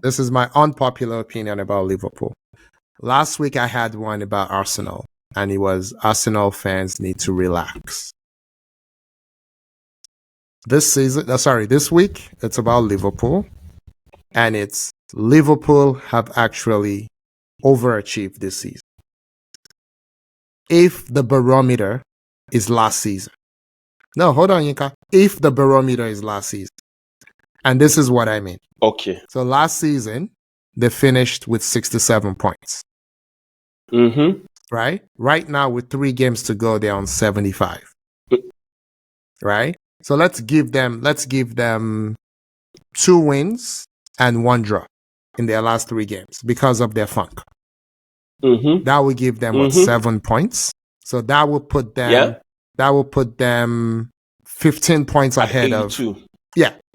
This is my unpopular opinion about Liverpool. Last week I had one about Arsenal, and it was Arsenal fans need to relax. This week it's about Liverpool, and it's Liverpool have actually overachieved this season. If the barometer is last season. No, hold on, Yinka. If the barometer is last season. And this is what I mean. Okay. So last season, they finished with 67 points. Mm-hmm. Right? Right now, with 3 games to go, they're on 75. Right? So let's give them 2 wins and 1 draw in their last 3 games because of their funk. Mm-hmm. That will give them 7 points. So that will put them 15 points ahead 82. of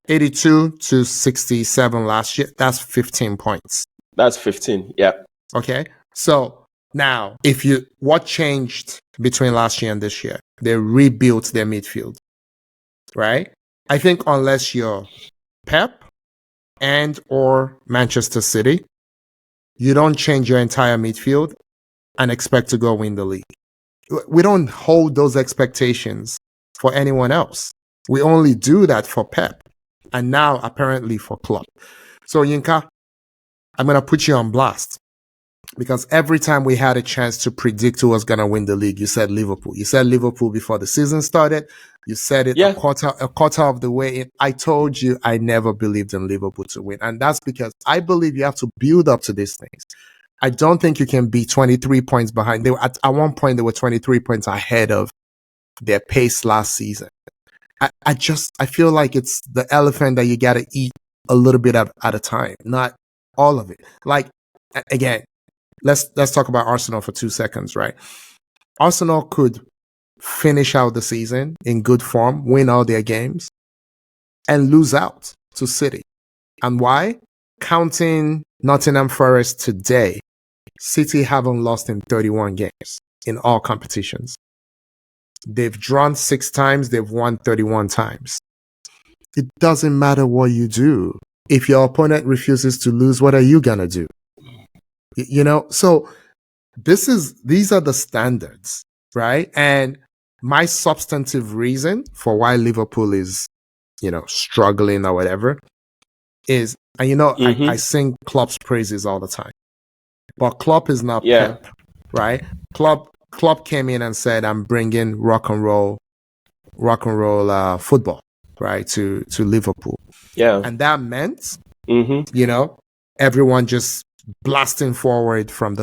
82 to 67 last year. That's 15 points. That's 15. Yeah. Okay. So now, what changed between last year and this year? They rebuilt their midfield, right? I think unless you're Pep and or Manchester City, you don't change your entire midfield and expect to go win the league. We don't hold those expectations for anyone else. We only do that for Pep, and now apparently for Klopp. So Yinka, I'm going to put you on blast, because every time we had a chance to predict who was going to win the league, you said Liverpool. You said Liverpool before the season started. You said it a quarter of the way in. I told you I never believed in Liverpool to win, and that's because I believe you have to build up to these things. I don't think you can be 23 points behind. They were at one point, they were 23 points ahead of their pace last season. I feel like it's the elephant that you got to eat a little bit at a time, not all of it. Like, again, let's talk about Arsenal for 2 seconds, right? Arsenal could finish out the season in good form, win all their games, and lose out to City. And why? Counting Nottingham Forest today, City haven't lost in 31 games in all competitions. They've drawn 6 times, they've won 31 times. It doesn't matter what you do. If your opponent refuses to lose, what are you going to do? So these are the standards, right? And my substantive reason for why Liverpool is, struggling or whatever is, and I sing Klopp's praises all the time. But Klopp is not Pep, right? Klopp came in and said, "I'm bringing rock and roll football, right, to Liverpool." Yeah, and that meant, everyone just blasting forward from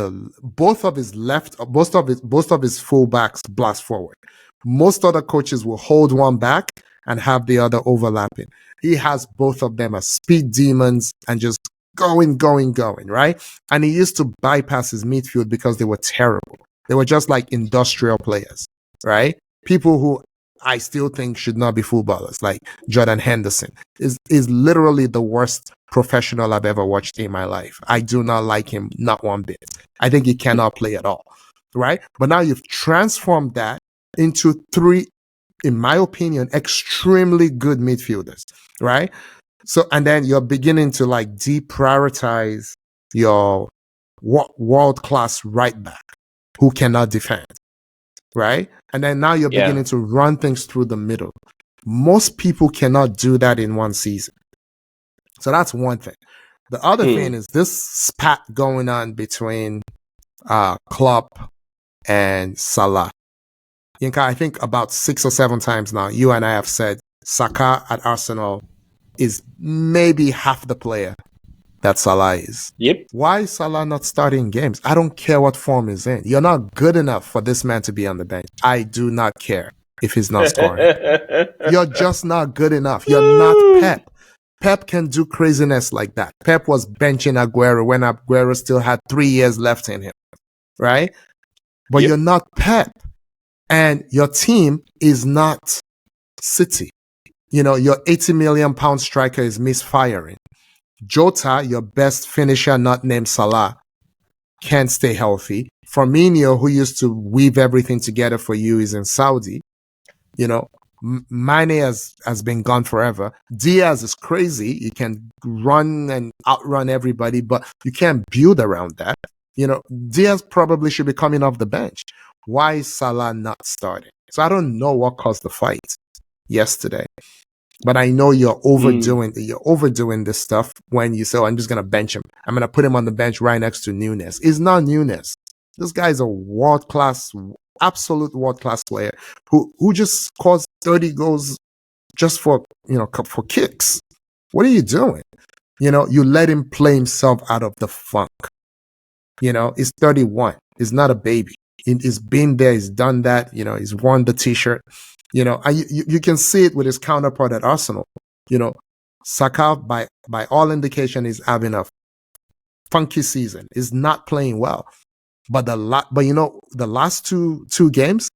both of his fullbacks blast forward. Most other coaches will hold one back and have the other overlapping. He has both of them as speed demons and just going, right? And he used to bypass his midfield because they were terrible. They were just like industrial players, right? People who I still think should not be footballers, like Jordan Henderson is literally the worst professional I've ever watched in my life. I do not like him, not one bit. I think he cannot play at all, right? But now you've transformed that into 3, in my opinion, extremely good midfielders, right? So, and then you're beginning to like deprioritize your world-class right back who cannot defend, right? And then now you're beginning to run things through the middle. Most people cannot do that in one season. So that's one thing. The other thing is this spat going on between Klopp and Salah. Yinka, I think about 6 or 7 times now, you and I have said Saka at Arsenal is maybe half the player that Salah is. Yep. Why is Salah not starting games? I don't care what form he's in. You're not good enough for this man to be on the bench. I do not care if he's not scoring. You're just not good enough. You're not Pep. Pep can do craziness like that. Pep was benching Aguero when Aguero still had 3 years left in him, right? But you're not Pep. And your team is not City. Your 80 million pound striker is misfiring. Jota, your best finisher, not named Salah, can't stay healthy. Firmino, who used to weave everything together for you, is in Saudi. Mane has been gone forever. Diaz is crazy. He can run and outrun everybody, but you can't build around that. Diaz probably should be coming off the bench. Why is Salah not starting? So I don't know what caused the fight yesterday. But I know you're overdoing this stuff when you say, I'm just gonna bench him. I'm gonna put him on the bench right next to Nunes. It's not Nunes. This guy's a world-class, absolute world-class player who just scores 30 goals just for kicks. What are you doing? You let him play himself out of the funk. He's 31. He's not a baby. He's been there. He's done that. He's worn the t-shirt. You can see it with his counterpart at Arsenal. Saka, by all indication, is having a funky season. He's not playing well. But the last two games,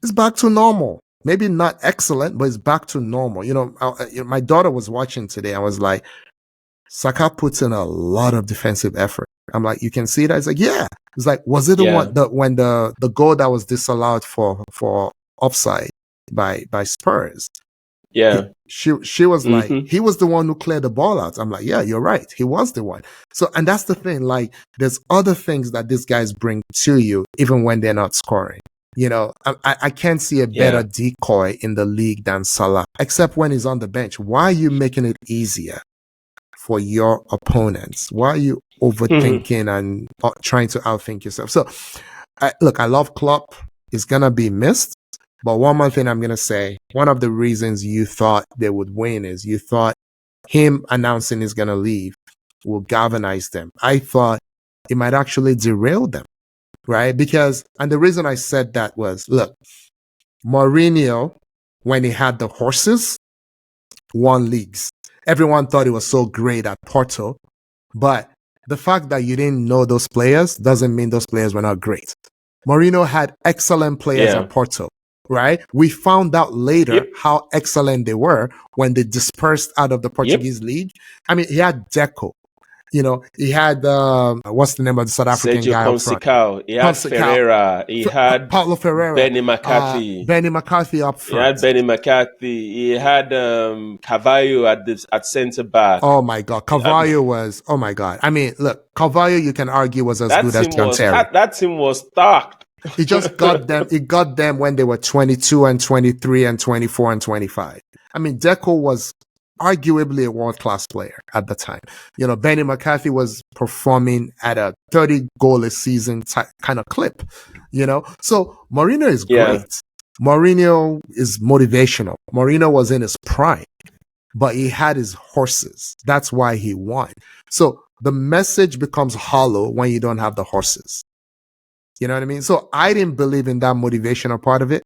it's back to normal. Maybe not excellent, but it's back to normal. My daughter was watching today. I was like, Saka puts in a lot of defensive effort. I'm like, you can see that? It's like, yeah. It's like, was it when the goal that was disallowed for offside by Spurs? Yeah. She was like, he was the one who cleared the ball out. I'm like, yeah, you're right. He was the one. So, and that's the thing. Like, there's other things that these guys bring to you, even when they're not scoring. I can't see a better decoy in the league than Salah, except when he's on the bench. Why are you making it easier for your opponents? Why are you overthinking and trying to outthink yourself? So, I love Klopp. He's going to be missed. But one more thing I'm going to say, one of the reasons you thought they would win is you thought him announcing he's going to leave will galvanize them. I thought it might actually derail them, right? And the reason I said that was, look, Mourinho, when he had the horses, won leagues. Everyone thought he was so great at Porto, but the fact that you didn't know those players doesn't mean those players were not great. Mourinho had excellent players at Porto. Right? We found out later how excellent they were when they dispersed out of the Portuguese league. I mean, he had Deco. He had, what's the name of the South African Sergio guy up front? He had Ferreira. He had Paulo Ferreira. Benny McCarthy. Benny McCarthy up front. He had Benny McCarthy. He had Carvalho at centre back. Oh my God. Carvalho was, oh my God. I mean, look, Carvalho, you can argue, was as good as John Terry. That team was stacked. He just got them. He got them when they were 22 and 23 and 24 and 25. I mean, Deco was arguably a world-class player at the time. Benny McCarthy was performing at a 30-goal a season kind of clip, So Mourinho is great. Mourinho is motivational. Mourinho was in his prime, but he had his horses. That's why he won. So the message becomes hollow when you don't have the horses. You know what I mean? So I didn't believe in that motivational part of it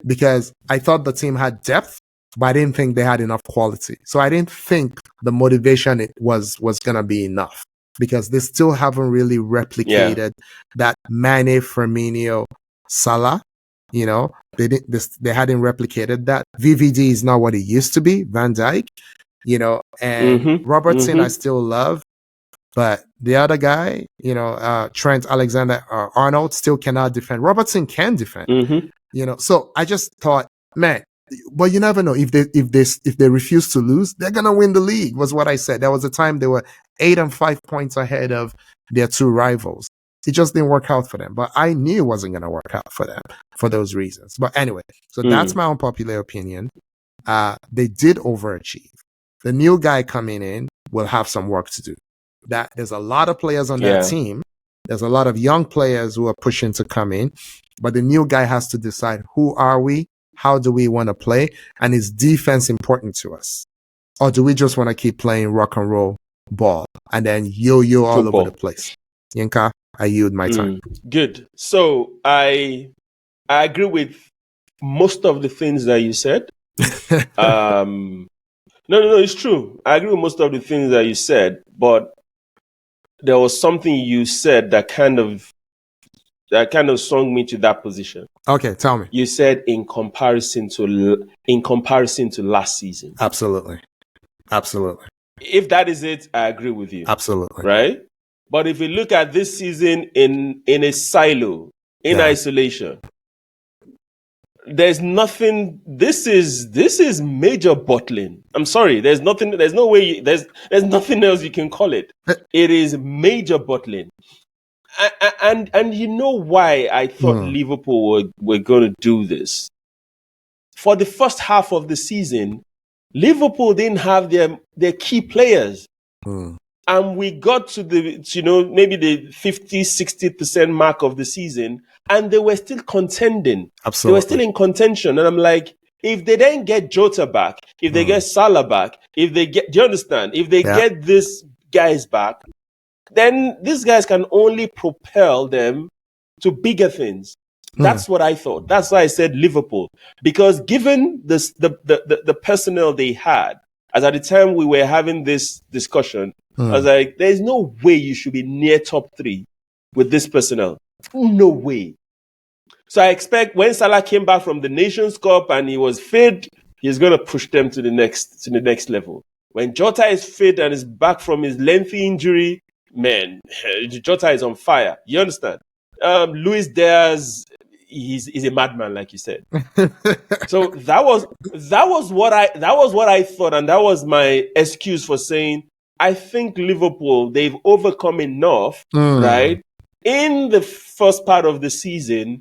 because I thought the team had depth, but I didn't think they had enough quality. So I didn't think the motivation was going to be enough because they still haven't really replicated that Mane, Firmino, Salah. They hadn't replicated that. VVD is not what it used to be. Van Dijk, and Robertson I still love. But the other guy, Trent Alexander-Arnold still cannot defend. Robertson can defend. So I just thought, man, but you never know if they refuse to lose, they're gonna win the league. Was what I said. There was a time they were 8 and 5 points ahead of their two rivals. It just didn't work out for them. But I knew it wasn't gonna work out for them for those reasons. But anyway, so that's my unpopular opinion. They did overachieve. The new guy coming in will have some work to do. That there's a lot of players on that team. There's a lot of young players who are pushing to come in, but the new guy has to decide who are we, how do we want to play, and is defense important to us, or do we just want to keep playing rock and roll ball and then yo-yo all over the place? Yinka, I yield my time. Good. So I agree with most of the things that you said. No, it's true. I agree with most of the things that you said, but there was something you said that kind of swung me to that position. Okay, tell me. You said in comparison to last season. Absolutely. If that is it, I agree with you. Absolutely. Right? But if you look at this season in a silo, in isolation, there's nothing. This is major bottling. I'm sorry. There's nothing. There's no way. There's nothing else you can call it. It is major bottling. And you know why I thought Liverpool were going to do this? For the first half of the season, Liverpool didn't have their key players. And we got to maybe the 50-60% mark of the season, and they were still contending. Absolutely. They were still in contention. And I'm like, if they then get Jota back, if they get Salah back, do you understand? If they get these guys back, then these guys can only propel them to bigger things. That's what I thought. That's why I said Liverpool. Because given the personnel they had, as at the time we were having this discussion, I was like, there's no way you should be near top 3 with this personnel. No way. So I expect when Salah came back from the Nations Cup and he was fit, he's going to push them to the next level. When Jota is fit and is back from his lengthy injury, man, Jota is on fire. You understand? Luis Diaz, he's a madman, like you said. So that was what I thought, and that was my excuse for saying I think Liverpool, they've overcome enough, right, in the first part of the season,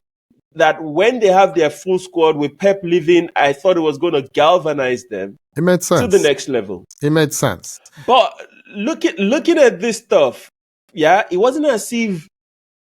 that when they have their full squad with Pep leaving, I thought it was going to galvanize them It made sense. to the next level. It made sense. But looking at this stuff, it wasn't as if,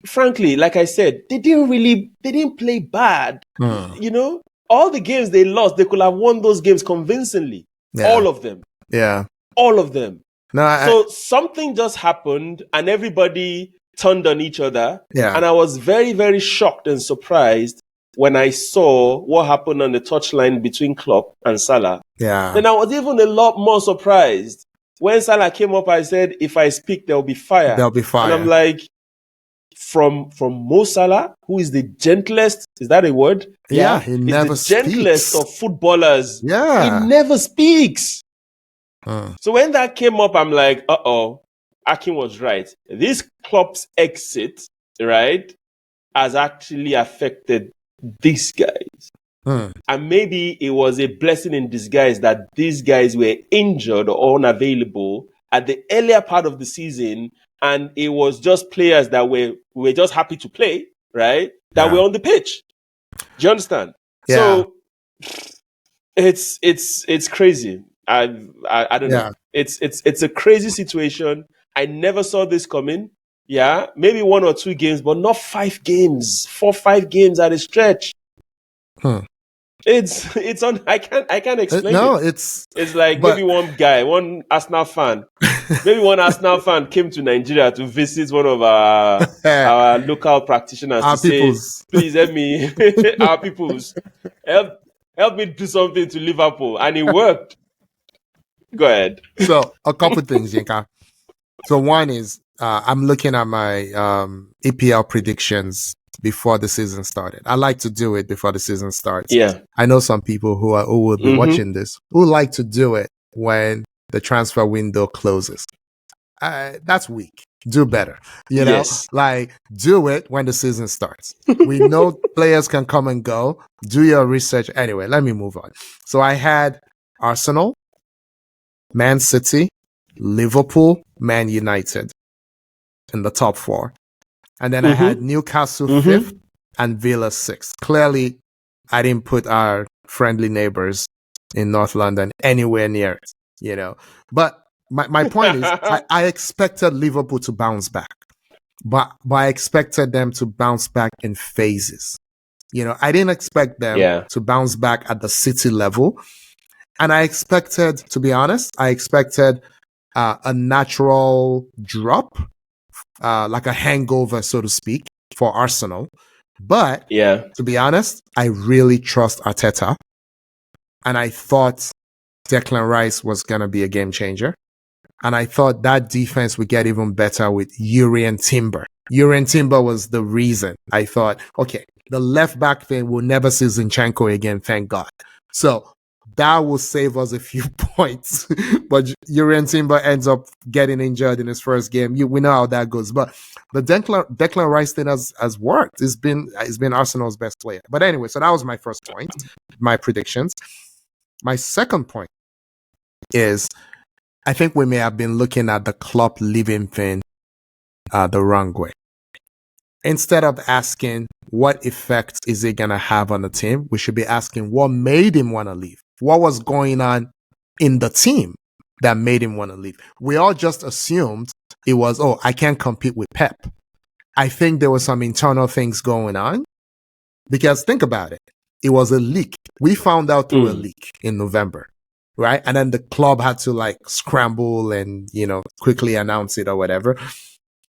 frankly, like I said, they didn't play bad. You know, all the games they lost, they could have won those games convincingly. All of them. Yeah. All of them. No, So something just happened and everybody turned on each other. Yeah. And I was very, very shocked and surprised when I saw what happened on the touchline between Klopp and Salah. Yeah. Then I was even a lot more surprised. When Salah came up, I said, if I speak, there'll be fire. There'll be fire. And I'm like, from Mo Salah, who is the gentlest, is that a word? Yeah, he never He's the gentlest speaks. of footballers. Yeah. He never speaks. So when that came up, I'm like, Akin was right. This Klopp's exit, right, has actually affected these guys. And maybe it was a blessing in disguise that these guys were injured or unavailable at the earlier part of the season, and it was just players that were just happy to play, right, that were on the pitch. Do you understand? Yeah. So it's crazy. I don't know. It's a crazy situation. I never saw this coming. Yeah, maybe 1 or 2 games, but not 5 games, 4-5 games at a stretch. It's on. I can't explain. It's like maybe one Arsenal fan, came to Nigeria to visit one of our local practitioners to say, please help me, our peoples, help me do something to Liverpool, and it worked. Go ahead. So a couple things, Yinka. So one is I'm looking at my EPL predictions before the season started. I like to do it before the season starts. Yeah. I know some people who will be watching this who like to do it when the transfer window closes. That's weak. Do better. You know, like do it when the season starts. We know players can come and go. Do your research. Anyway, let me move on. So I had Arsenal, Man City, Liverpool, Man United in the top 4. And then I had Newcastle 5th and Villa 6th. Clearly, I didn't put our friendly neighbors in North London anywhere near it, you know. But my point is, I expected Liverpool to bounce back. But I expected them to bounce back in phases. You know, I didn't expect them to bounce back at the City level. And I expected, to be honest, a natural drop, like a hangover, so to speak, for Arsenal. But to be honest, I really trust Arteta. And I thought Declan Rice was going to be a game changer. And I thought that defense would get even better with Urian Timber. Urian Timber was the reason. I thought, okay, the left back thing will never see Zinchenko again, thank God. So that will save us a few points. But Urian Timber ends up getting injured in his first game. We know how that goes. But the Declan Rice thing has worked. He's been Arsenal's best player. But anyway, so that was my first point, my predictions. My second point is I think we may have been looking at the Klopp leaving thing the wrong way. Instead of asking what effect is it going to have on the team, we should be asking what made him want to leave. What was going on in the team that made him want to leave? We all just assumed it was, oh, I can't compete with Pep. I think there were some internal things going on because think about it. It was a leak. We found out through a leak in November, right? And then the club had to like scramble and, quickly announce it or whatever.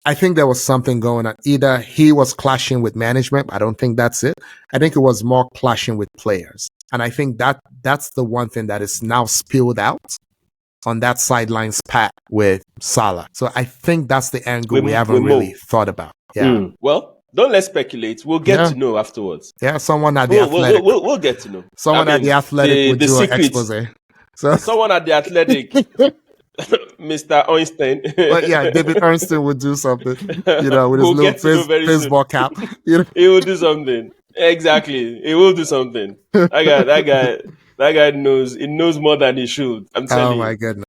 I think there was something going on. Either he was clashing with management. I don't think that's it. I think it was more clashing with players. And I think that's the one thing that is now spilled out on that sidelines pat with Salah. So I think that's the angle we haven't really thought about. Yeah. Well, don't let's speculate. We'll get to know afterwards. Yeah, someone at the Athletic. We'll get to know. Someone at the Athletic will do an expose. So someone at the Athletic, Mr. Einstein. But yeah, David Ernsten would do something, with his little baseball cap. He will do something. Exactly. He will do something. That guy knows. He knows more than he should. I'm telling you. Oh my goodness.